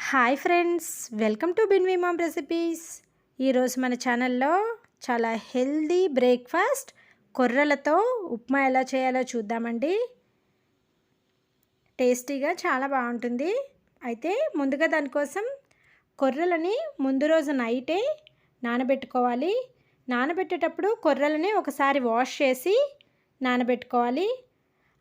Hi friends, welcome to Binvi mom recipes. ఈరోజు మన ఛానల్లో చాలా హెల్దీ బ్రేక్ఫాస్ట్ కొర్రలతో ఉప్మా ఎలా చేయాలో చూద్దామండి. టేస్టీగా చాలా బాగుంటుంది. అయితే ముందుగా దానికోసం కొర్రలని ముందు రోజు నైటే నానబెట్టుకోవాలి. నానబెట్టేటప్పుడు కొర్రలని ఒకసారి వాష్ చేసి నానబెట్టుకోవాలి.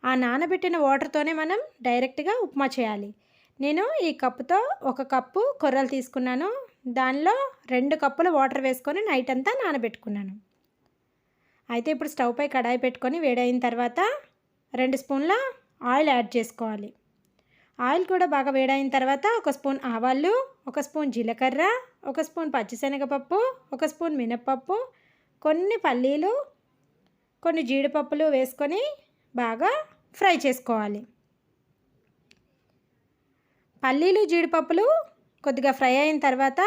ఆ నానబెట్టిన వాటర్తోనే మనం డైరెక్ట్గా ఉప్మా చేయాలి. నేను ఈ కప్పుతో 1 కప్పు కొర్రలు తీసుకున్నాను. దానిలో 2 కప్పుల వాటర్ వేసుకొని నైట్ అంతా నానబెట్టుకున్నాను. అయితే ఇప్పుడు స్టవ్ పై కడాయి పెట్టుకొని వేడైన తర్వాత 2 స్పూన్ల ఆయిల్ యాడ్ చేసుకోవాలి. ఆయిల్ కూడా బాగా వేడైన తర్వాత 1 స్పూన్ ఆవాలు, 1 స్పూన్ జీలకర్ర, 1 స్పూన్ పచ్చిశనగపప్పు, 1 స్పూన్ మినప్పప్పు, కొన్ని పల్లీలు, కొన్ని జీడిపప్పులు వేసుకొని బాగా ఫ్రై చేసుకోవాలి. పల్లీలు జీడిపప్పులు కొద్దిగా ఫ్రై అయిన తర్వాత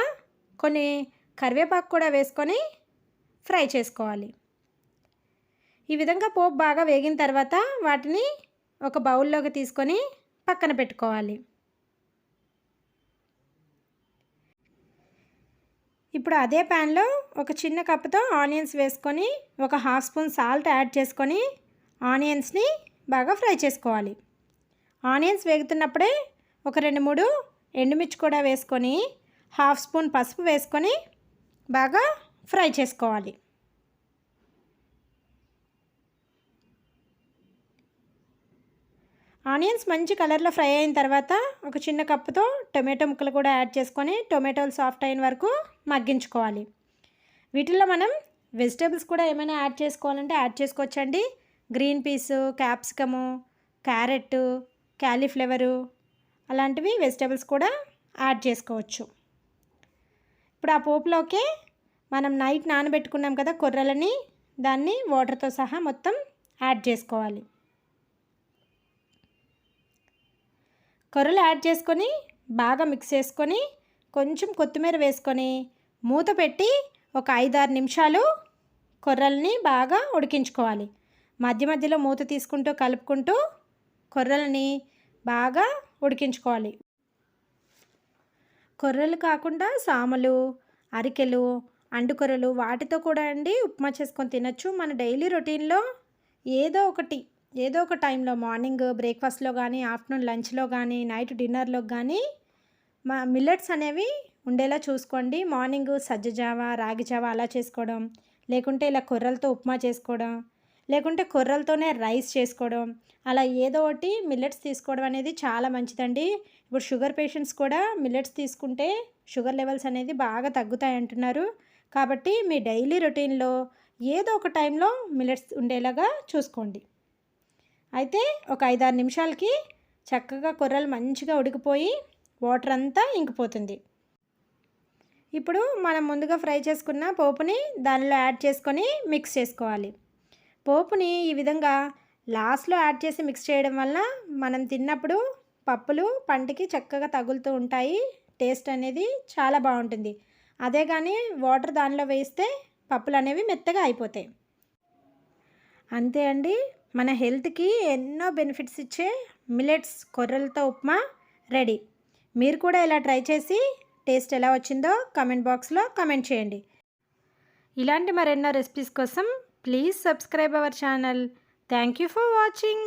కొన్ని కరివేపాకు కూడా వేసుకొని ఫ్రై చేసుకోవాలి. ఈ విధంగా పోపు బాగా వేగిన తర్వాత వాటిని ఒక బౌల్లోకి తీసుకొని పక్కన పెట్టుకోవాలి. ఇప్పుడు అదే ప్యాన్లో ఒక చిన్న కప్పుతో ఆనియన్స్ వేసుకొని 1/2 స్పూన్ సాల్ట్ యాడ్ చేసుకొని ఆనియన్స్ని బాగా ఫ్రై చేసుకోవాలి. ఆనియన్స్ వేగుతున్నప్పుడే ఒక 2-3 ఎండుమిర్చి కూడా వేసుకొని 1/2 స్పూన్ పసుపు వేసుకొని బాగా ఫ్రై చేసుకోవాలి. ఆనియన్స్ మంచి కలర్లో ఫ్రై అయిన తర్వాత ఒక చిన్న కప్పుతో టొమాటో ముక్కలు కూడా యాడ్ చేసుకొని టొమాటోలు సాఫ్ట్ అయిన వరకు మగ్గించుకోవాలి. వీటిల్లో మనం వెజిటేబుల్స్ కూడా ఏమైనా యాడ్ చేసుకోవాలంటే యాడ్ చేసుకోవచ్చండి. Green peas, capsicum, carrot, cauliflower అలాంటివి వెజిటేబుల్స్ కూడా యాడ్ చేసుకోవచ్చు. ఇప్పుడు ఆ పోపులోకి మనం నైట్ నానబెట్టుకున్నాం కదా కొర్రలని, దాన్ని వాటర్తో సహా మొత్తం యాడ్ చేసుకోవాలి. కొర్రలు యాడ్ చేసుకొని బాగా మిక్స్ చేసుకొని కొంచెం కొత్తిమీర వేసుకొని మూత పెట్టి ఒక 5-6 నిమిషాలు కొర్రల్ని బాగా ఉడికించుకోవాలి. మధ్య మధ్యలో మూత తీసుకుంటూ కలుపుకుంటూ కొర్రలని బాగా ఉడికించుకోవాలి. కొర్రలు కాకుండా సామలు, అరికెలు, అండుకొర్రలు వాటితో కూడా ఉప్మా చేసుకొని తినచ్చు. మన డైలీ రొటీన్లో ఏదో ఒక టైంలో మార్నింగ్ బ్రేక్ఫాస్ట్లో కానీ, ఆఫ్టర్నూన్ లంచ్లో కానీ, నైట్ డిన్నర్లో కానీ మిల్లెట్స్ అనేవి ఉండేలా చూసుకోండి. మార్నింగ్ సజ్జ జావ, రాగి జావ అలా చేసుకోవడం, లేకుంటే ఇలా కొర్రలతో ఉప్మా చేసుకోవడం, లేకుంటే కొర్రలతోనే రైస్ చేసుకోవడం, అలా ఏదో ఒకటి మిల్లెట్స్ తీసుకోవడం అనేది చాలా మంచిదండి. ఇప్పుడు షుగర్ పేషెంట్స్ కూడా మిల్లెట్స్ తీసుకుంటే షుగర్ లెవెల్స్ అనేది బాగా తగ్గుతాయి అంటున్నారు. కాబట్టి మీ డైలీ రొటీన్లో ఏదో ఒక టైంలో మిల్లెట్స్ ఉండేలాగా చూసుకోండి. అయితే ఒక 5-6 నిమిషాలకి చక్కగా కొర్రలు మంచిగా ఉడికిపోయి వాటర్ అంతా ఇంకిపోతుంది. ఇప్పుడు మనం ముందుగా ఫ్రై చేసుకున్న పోపుని దానిలో యాడ్ చేసుకొని మిక్స్ చేసుకోవాలి. పోపుని ఈ విధంగా లాస్ట్లో యాడ్ చేసి మిక్స్ చేయడం వల్ల మనం తిన్నప్పుడు పప్పులు పంటికి చక్కగా తగులుతూ ఉంటాయి. టేస్ట్ అనేది చాలా బాగుంటుంది. అదే కానీ వాటర్ దానిలో వేస్తే పప్పులు అనేవి మెత్తగా అయిపోతాయి. అంతే అండి, మన హెల్త్కి ఎన్నో బెనిఫిట్స్ ఇచ్చే మిల్లెట్స్ కొర్రలతో ఉప్మా రెడీ. మీరు కూడా ఇలా ట్రై చేసి టేస్ట్ ఎలా వచ్చిందో కమెంట్ బాక్స్లో కమెంట్ చేయండి. ఇలాంటి మరెన్నో రెసిపీస్ కోసం please subscribe our channel. Thank you for watching.